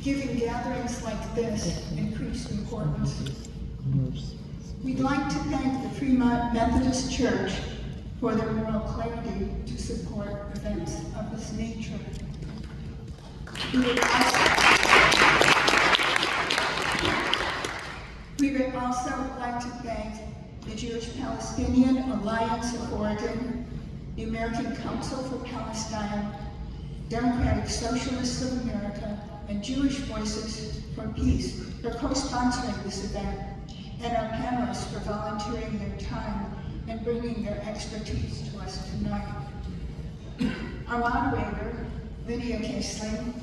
giving gatherings like this increased importance. We'd like to thank the Fremont Methodist Church for their moral clarity to support events of this nature. We would also like to thank the Jewish-Palestinian Alliance of Oregon, the American Council for Palestine, Democratic Socialists of America, and Jewish Voices for Peace for co-sponsoring this event, and our panelists for volunteering their time and bringing their expertise to us tonight. Our moderator, Lydia Kiesling,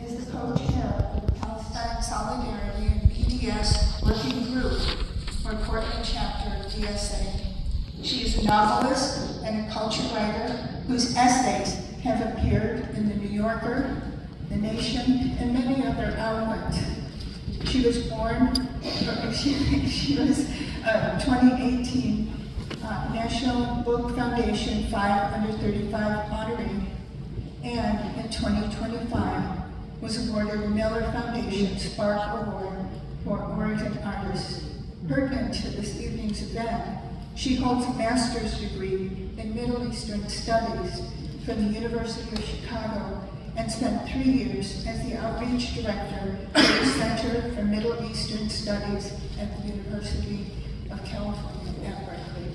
is the co-chair of the Palestine Solidarity and PDS Working Group for Portland Chapter DSA. She is a novelist and a culture writer whose essays have appeared in The New Yorker, The Nation, and many other outlets. She was 2018 National Book Foundation 5 Under 35 honoree, and in 2025 was awarded the Miller Foundation Spark Award for Oregon Artists. Pertinent to this evening's event, she holds a master's degree in Middle Eastern Studies from the University of Chicago and spent 3 years as the outreach director of the Center for Middle Eastern Studies at the University of California at Berkeley.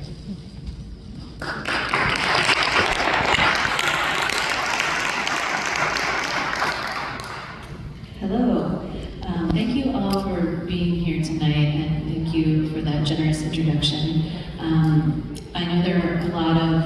Hello. Thank you all for being here tonight, and thank you for that generous introduction. I know there are a lot of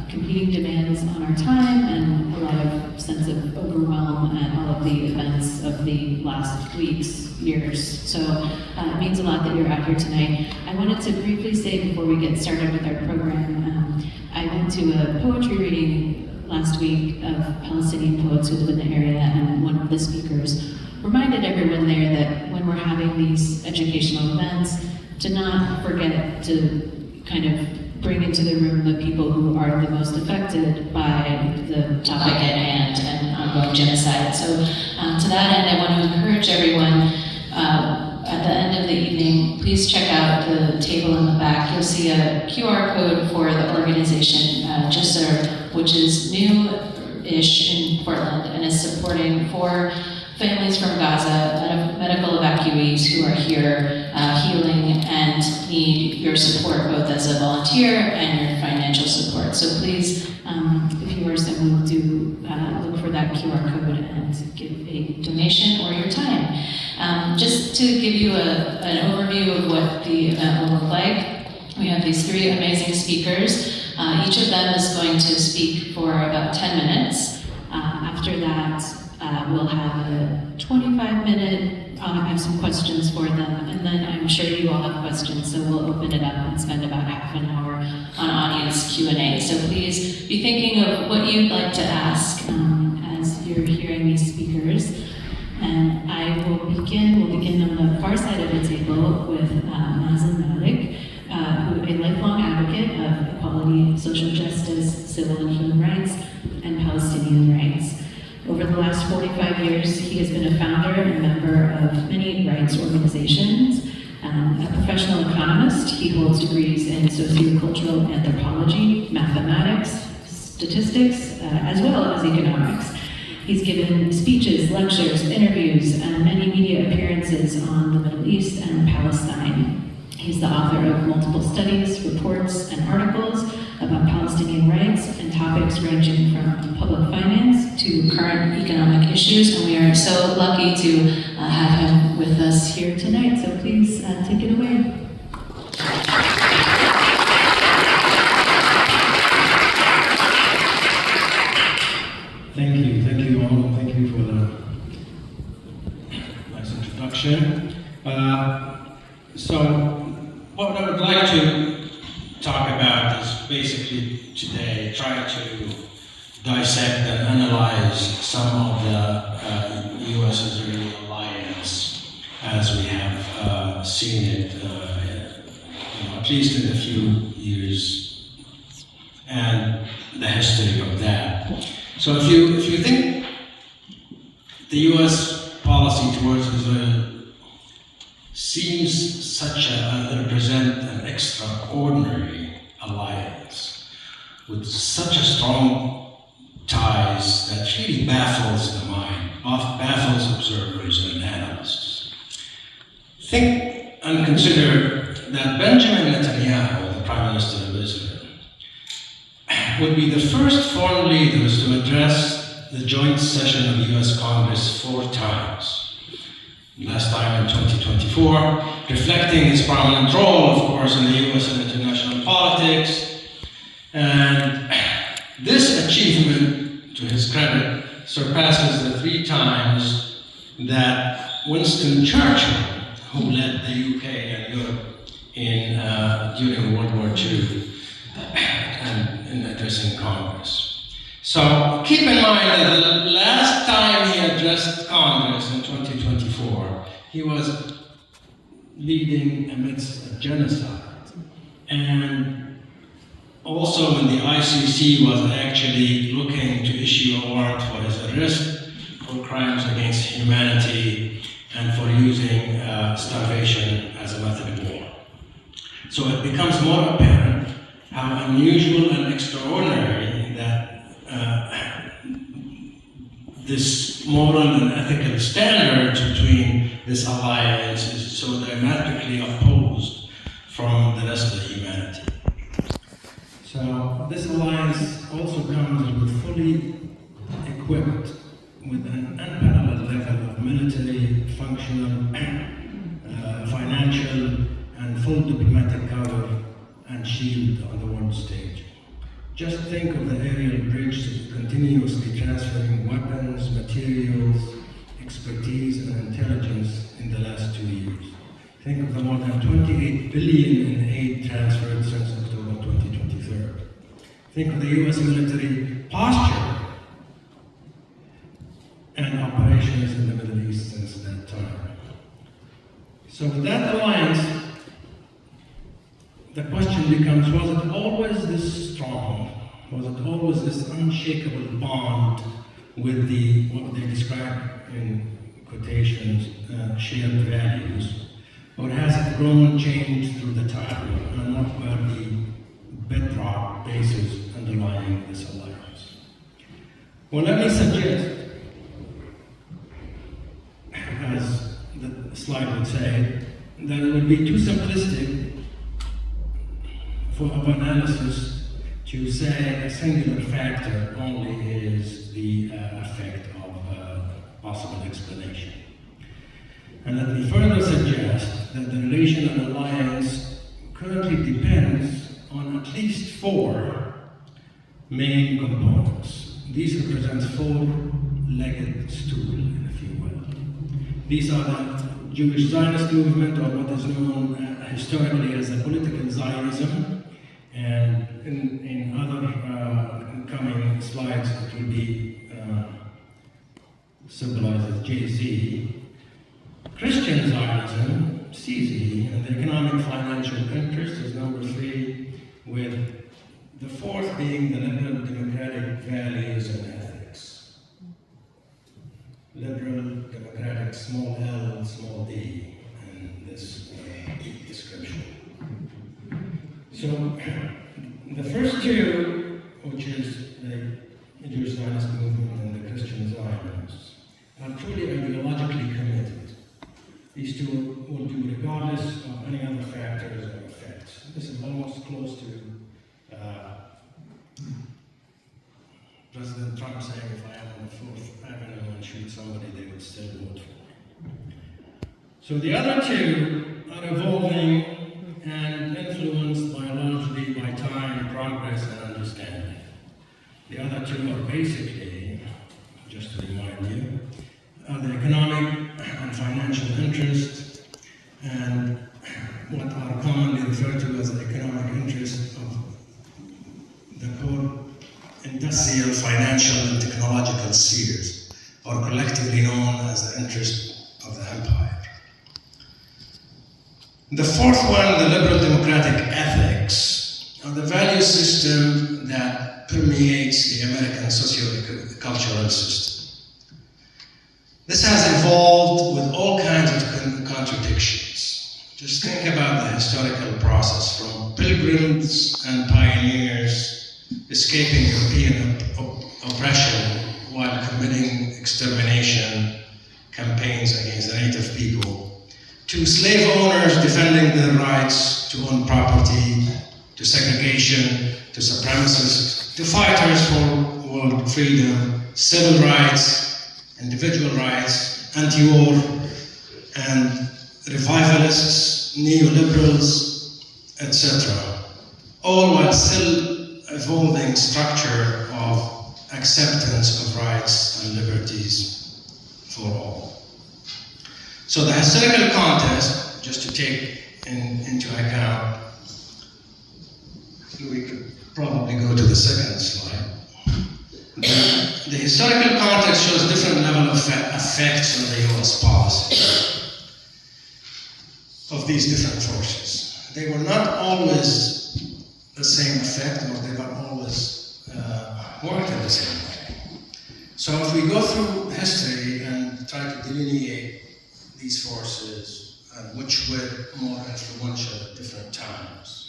competing demands on our time and a lot of sense of overwhelm at all of the events of the last weeks, years. So it means a lot that you're out here tonight. I wanted to briefly say before we get started with our program, I went to a poetry reading last week of Palestinian poets who live in the area, and one of the speakers reminded everyone there that when we're having these educational events, to not forget to kind of bring into the room the people who are the most affected by the topic at hand and ongoing genocide. So to that end, I want to encourage everyone at the end of the evening, please check out the table in the back. You'll see a QR code for the organization, which is new-ish in Portland and is supporting 4 families from Gaza, medical evacuees who are here healing and need your support both as a volunteer and your financial support. So please, if you are so moved, do look for that QR code and give a donation or your time. Just to give you an overview of what the event will look like, we have these 3 amazing speakers. Each of them is going to speak for about 10 minutes. After that, we'll have a 25-minute, I have some questions for them, and then I'm sure you all have questions, so we'll open it up and spend about half an hour on audience Q&A. So please be thinking of what you'd like to ask as you're hearing these speakers. And we'll begin on the far side of the table with Mazen Malik, who a lifelong advocate of equality, social justice, civil and human rights, and Palestinian rights. Over the last 45 years, he has been a founder and member of many rights organizations. A professional economist, he holds degrees in sociocultural anthropology, mathematics, statistics, as well as economics. He's given speeches, lectures, interviews, and many media appearances on the Middle East and Palestine. He's the author of multiple studies, reports, and articles about Palestinian rights and topics ranging from public finance to current economic issues, and we are so lucky to have him with us here tonight, so please take it away. Thank you all, thank you for the nice introduction. So what I would like to talk about is basically today try to dissect and analyze some of the U.S.-Israeli alliance as we have seen it, at least in a few years, and the history of that. So if you think the U.S. policy towards Israel seems represent an extraordinary alliance with such a strong ties that really baffles the mind, baffles observers and analysts. Think and consider that Benjamin Netanyahu, the Prime Minister of Israel, would be the first foreign leaders to address the joint session of the US Congress 4 times. Last time in 2024, reflecting his prominent role, of course, in the US and international politics. And this achievement, to his credit, surpasses the 3 times that Winston Churchill, who led the UK and Europe during World War II and in addressing Congress. So keep in mind that the last time he addressed Congress in 2024, he was leading amidst a genocide. And also when the ICC was actually looking to issue a warrant for his arrest for crimes against humanity and for using starvation as a method of war. So it becomes more apparent how unusual and extraordinary that this moral and ethical standard between this alliance is so diametrically opposed from the rest of humanity. So this alliance also comes with fully equipped with an unparalleled level of military, functional, financial, and full diplomatic cover and shield on the world stage. Just think of the aerial bridge continuously transferring weapons, materials, expertise, and intelligence in the last 2 years. Think of the more than 28 billion in aid transferred since October 2023. Think of the US military posture and operations in the Middle East since that time. So with that alliance, the question becomes, was it always this strong? Was it always this unshakable bond with the, what they describe in quotations, shared values? Or has it grown, changed through the time, and what were the bedrock bases underlying this alliance? Well, let me suggest, as the slide would say, that it would be too simplistic of analysis to say a singular factor only is the effect of possible explanation. And let me further suggest that the relation of alliance currently depends on at least 4 main components. These represent 4-legged stool, if you will. These are the Jewish Zionist movement, or what is known historically as the political Zionism, and in other coming slides it will be symbolized as JZ. Christian Zionism, CZ, and the economic financial interest is number 3, with the 4th being the liberal democratic values and ethics. Liberal democratic, small l, small d, in this description. So the first 2, which is the Jewish Zionist movement and the Christian Zionists, are truly ideologically committed. These 2 will do regardless of any other factors or effects. This is almost close to President Trump saying, if I am on the 4th Avenue and shoot somebody, they would still vote for me. So the other 2 are evolving and influenced largely by time, progress, and understanding. The other 2 are basically, just to remind you, the economic and financial interest, and what are commonly referred to as the economic interest of the core industrial, financial, and technological spheres, or collectively known as the interest of the empire. The 4th one, the liberal democratic ethics, are the value system that permeates the American socio-cultural system. This has evolved with all kinds of contradictions. Just think about the historical process, from pilgrims and pioneers escaping European oppression while committing extermination campaigns against the native people, to slave owners defending their rights to own property, to segregation, to supremacists, to fighters for world freedom, civil rights, individual rights, anti-war, and revivalists, neoliberals, etc. All while still evolving structure of acceptance of rights and liberties for all. So the historical context, just to take into account, we could probably go to the second slide. The historical context shows different level of effects on the US policy of these different forces. They were not always the same effect, or they were always worked in the same way. So if we go through history and try to delineate these forces and which were more influential at different times,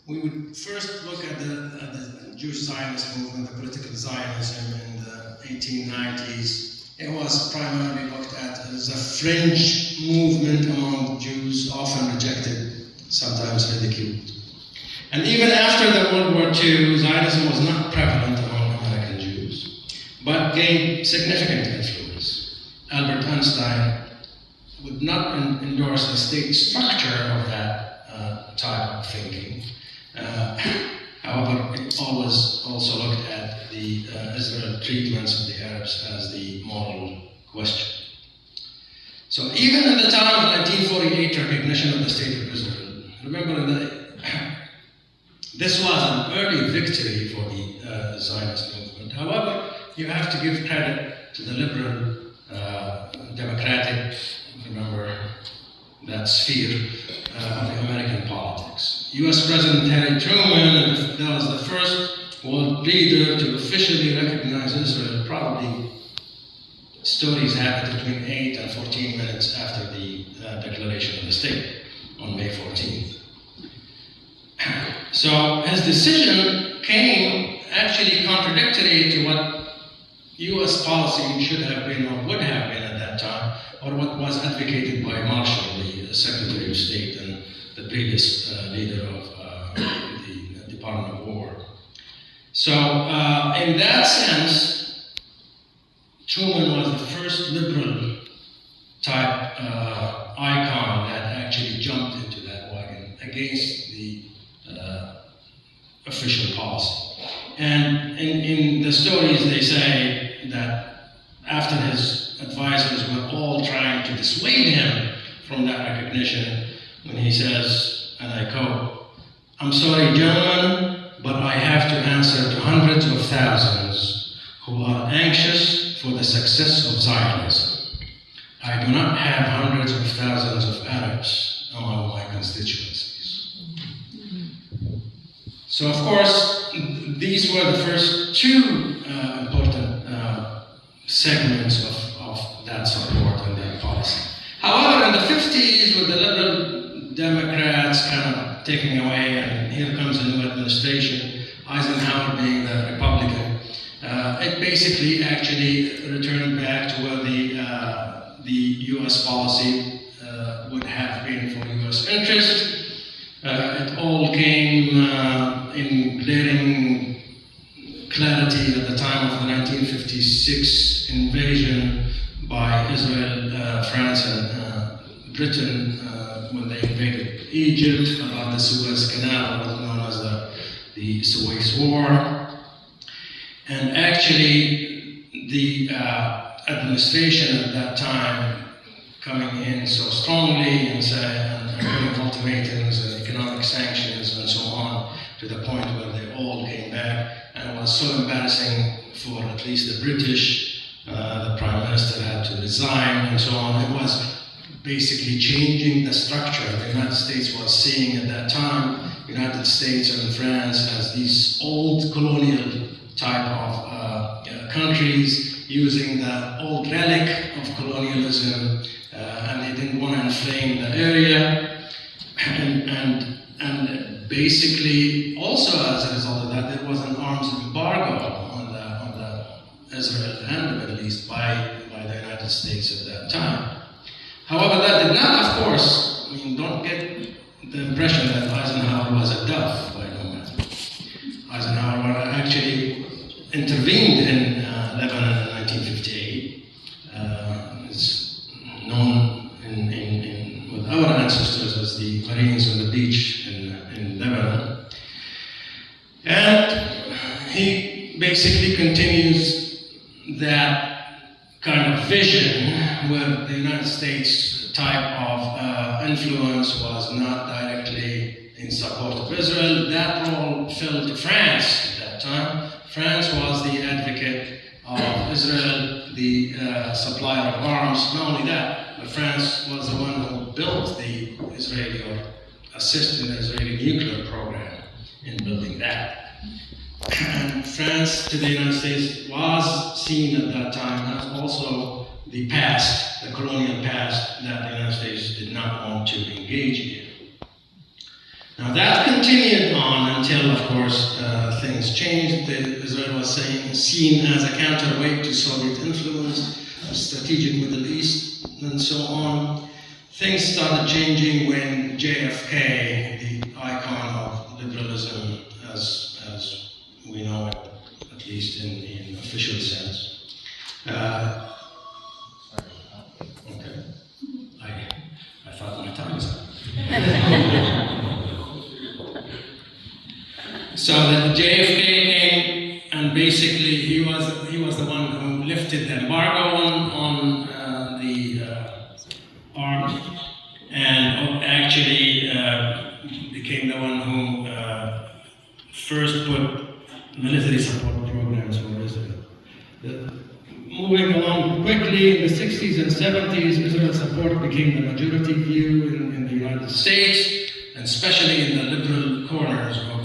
we would first look at the Jewish Zionist movement, the political Zionism in the 1890s. It was primarily looked at as a fringe movement among Jews, often rejected, sometimes ridiculed. And even after the World War II, Zionism was not prevalent among American Jews, but gained significant influence. Albert Einstein would not endorse the state structure of that type of thinking. However, it always also looked at the Israel treatments of the Arabs as the moral question. So even at the time of 1948 recognition of the State of Israel, remember this was an early victory for the Zionist movement. However, you have to give credit to the liberal, democratic, remember that sphere of the American politics. US President Harry Truman, that was the first world leader to officially recognize Israel. Probably stories happened between 8 and 14 minutes after the declaration of the state on May 14th. So his decision came actually contradictory to what US policy should have been or would have been at that time, or what was advocated by Marshall, the Secretary of State and the previous leader of the Department of War. So in that sense, Truman was the first liberal type icon that actually jumped into that wagon against the official policy. And in the stories they say that after his advisors were all trying to dissuade him from that recognition, when he says, and I quote, "I'm sorry, gentlemen, but I have to answer to hundreds of thousands who are anxious for the success of Zionism. I do not have hundreds of thousands of Arabs among my constituencies." So, of course, these were the first two important segments of that support and that policy. However, in the 50s, with the liberal Democrats kind of taking away, and here comes a new administration, Eisenhower being the Republican, it basically actually returned back to where the US policy would have been for US interest. It all came in glaring clarity at the time of the 1956 invasion by Israel, France, and Britain when they invaded Egypt, about the Suez Canal, what was known as the Suez War. And actually, the administration at that time coming in so strongly and putting ultimatums and economic sanctions and so on, to the point where they all came back, and it was so embarrassing for at least the British. The Prime Minister had to resign and so on. It was basically changing the structure the United States was seeing at that time. United States and France as these old colonial type of countries, using the old relic of colonialism, and they didn't want to inflame the area. And basically, also as a result of that, there was an arms embargo on the Israel and the Middle East by the United States at that time. However, that did not, of course, I mean, don't get the impression that Eisenhower was a dove by no means. Eisenhower actually intervened in Lebanon in 1958. It's known with our ancestors as the Marines on the beach in Lebanon. And he basically continues that kind of vision where the United States type of influence was not directly in support of Israel. That role fell to France at that time. France was the advocate of Israel, the supplier of arms. Not only that, but France was the one who built the Israeli, or assisted the Israeli nuclear program in building that. And France to the United States was seen at that time as also the past, the colonial past that the United States did not want to engage in. Now that continued on until, of course, things changed. Israel was seen as a counterweight to Soviet influence, a strategic Middle East, and so on. Things started changing when JFK, the icon of liberalism as we know it, at least in official sense. Okay, I thought my time was up. So the JFK came, and basically he was the one who lifted the embargo on the arms, and actually became the one who first put military support programs for Israel. Moving along quickly, in the 60s and 70s, Israel support became the majority view in the United States, and especially in the liberal corners of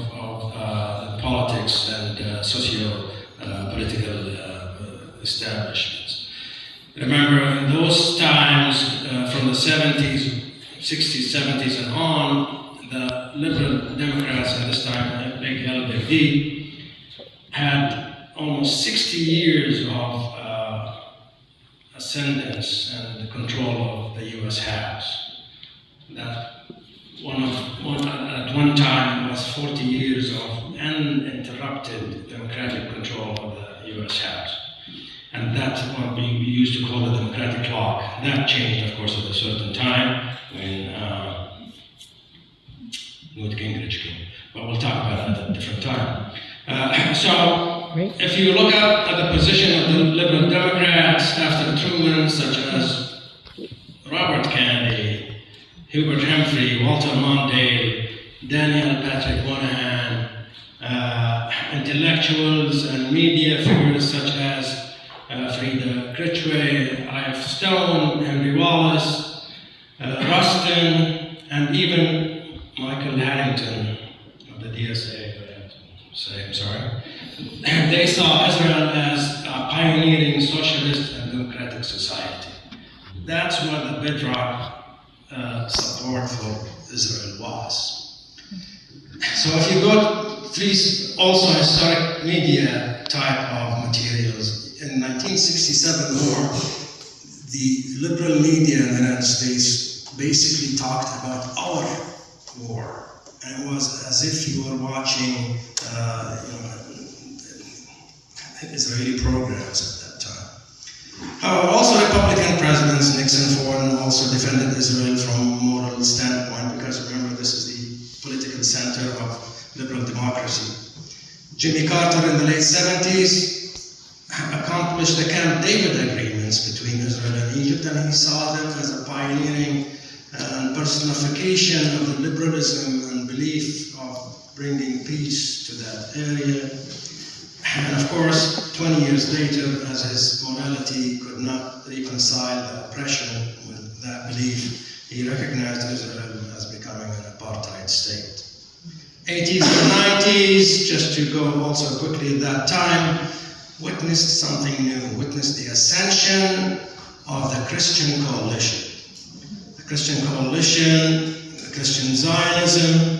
politics and socio-political establishments. Remember, in those times, from the 70s, 60s, 70s, and on, the liberal Democrats at this time, big L, big D, had almost 60 years of ascendance and control of the U.S. House. That at one time was 40 years of uninterrupted democratic control of the U.S. House. And that's what we used to call the democratic clock. That changed, of course, at a certain time when Newt Gingrich came. But we'll talk about that at a different time. If you look at the position of the liberal Democrats after Truman, such as Robert Kennedy, Hubert Humphrey, Walter Mondale, Daniel Patrick Moynihan, intellectuals and media figures such as Frida Critchway, I.F. Stone, Henry Wallace, Rustin, and even Michael Harrington of the DSA, I'm sorry. They saw Israel as a pioneering socialist and democratic society. That's where the bedrock support for Israel was. So if you go through also historic media type of materials, in 1967 war, the liberal media in the United States basically talked about our war. And it was as if you were watching Israeli programs at that time. However, also Republican presidents, Nixon, Ford, also defended Israel from a moral standpoint, because remember, this is the political center of liberal democracy. Jimmy Carter in the late 70s accomplished the Camp David agreements between Israel and Egypt, and he saw them as a pioneering and personification of the liberalism and belief of bringing peace to that area. And of course, 20 years later, as his morality could not reconcile the oppression with that belief, he recognized Israel as becoming an apartheid state. 80s and 90s, just to go also quickly at that time, witnessed something new, witnessed the ascension of the Christian coalition. The Christian coalition, the Christian Zionism.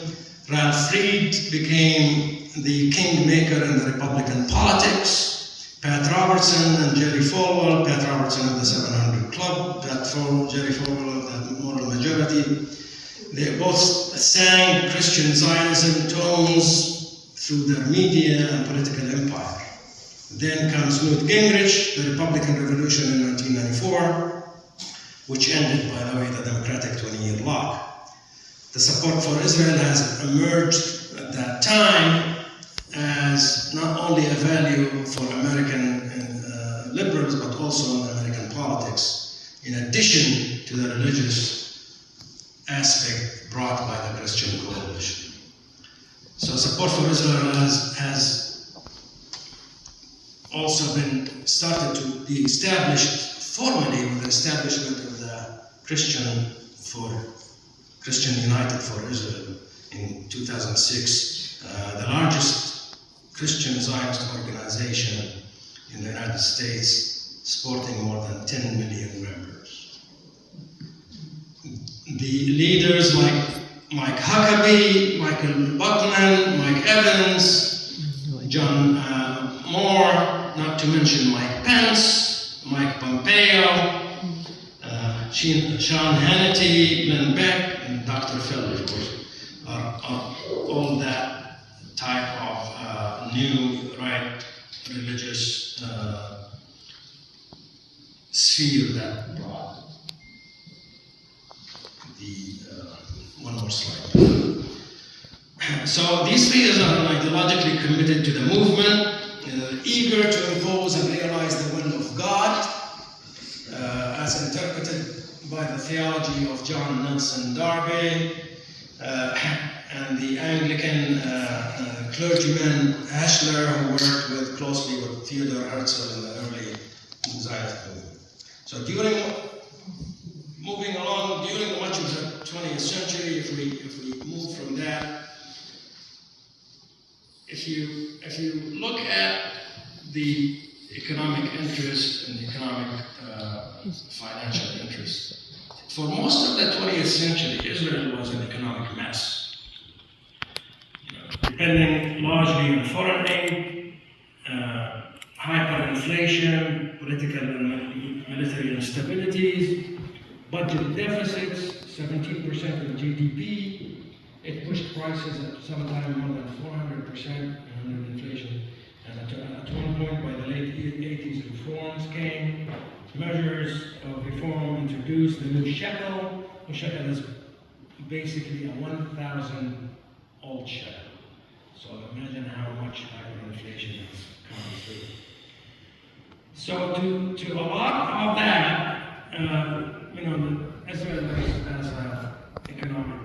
Ralph Reed became the kingmaker in the Republican politics. Pat Robertson and Jerry Falwell, Pat Robertson of the 700 Club, Jerry Falwell of the Moral Majority, they both sang Christian Zionism tones through their media and political empire. Then comes Newt Gingrich, the Republican Revolution in 1994, which ended, by the way, the Democratic 20-year lock. The support for Israel has emerged at that time as not only a value for American liberals, but also in American politics, in addition to the religious aspect brought by the Christian coalition. So support for Israel has also been started to be established formally with the establishment of the Christian United for Israel in 2006, the largest Christian Zionist organization in the United States, sporting more than 10 million members. The leaders like Mike Huckabee, Michael Buckman, Mike Evans, John Moore, not to mention Mike Pence, Mike Pompeo, Sean Hannity, Glenn Beck, and Dr. Phil, of course, are all that type of new right religious sphere that brought the one more slide. So these leaders are ideologically committed to the movement, eager to impose and realize the will of God, as interpreted by the theology of John Nelson Darby and the Anglican clergyman Ashler, who worked closely with Theodore Herzl in the early Zionist movement. So moving along, during much of the 20th century, if we move from that, if you look at the economic interest and economic financial interest, for most of the 20th century, Israel was an economic mess. Depending largely on foreign aid, hyperinflation, political and military instabilities, budget deficits, 17% of GDP. It pushed prices at some time more than 400% under inflation. And at one point, by the late 80s, reforms came. Measures of reform introduced the new shekel. The shekel is basically a 1,000 old shekel. So imagine how much hyperinflation has come through. So to a lot of that, Israel as an economic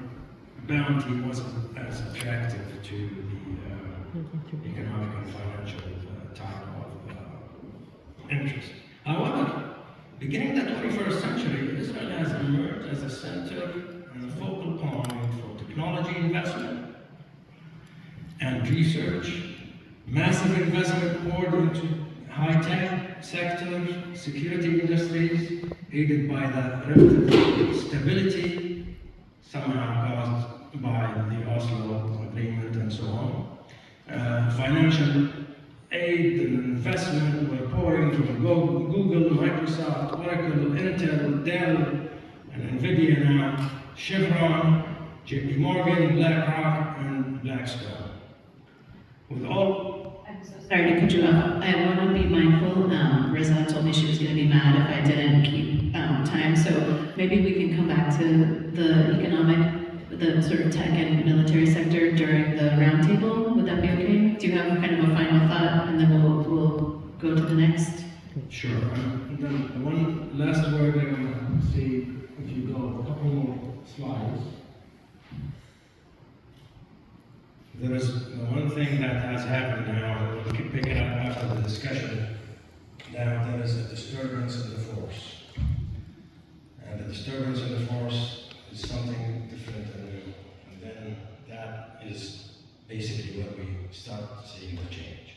bounty wasn't as attractive to the economic and financial type of interest. However, beginning the 21st century, Israel has emerged as a center and a focal point for technology investment and research, massive investment poured into high-tech sector, security industries, aided by the relative stability somehow caused by the Oslo Agreement and so on. Financial aid and investment were pouring from Google, Microsoft, Oracle, Intel, Dell, and NVIDIA now, Chevron, JP Morgan, BlackRock, and Blackstone. With all... I'm so sorry to cut you off. I want to be mindful. Reza told me she was going to be mad if I didn't keep time, so maybe we can come back to the economic, the sort of tech and military sector during the roundtable. Would that be okay? Do you have kind of a final thought, and then we'll go to the next? Sure. And then the one last word I want to say, if you go a couple more slides. There is one thing that has happened now, and we'll keep picking up after the discussion. Now there is a disturbance in the force. And the disturbance in the force is something different and new. And then that is basically where we start seeing the change.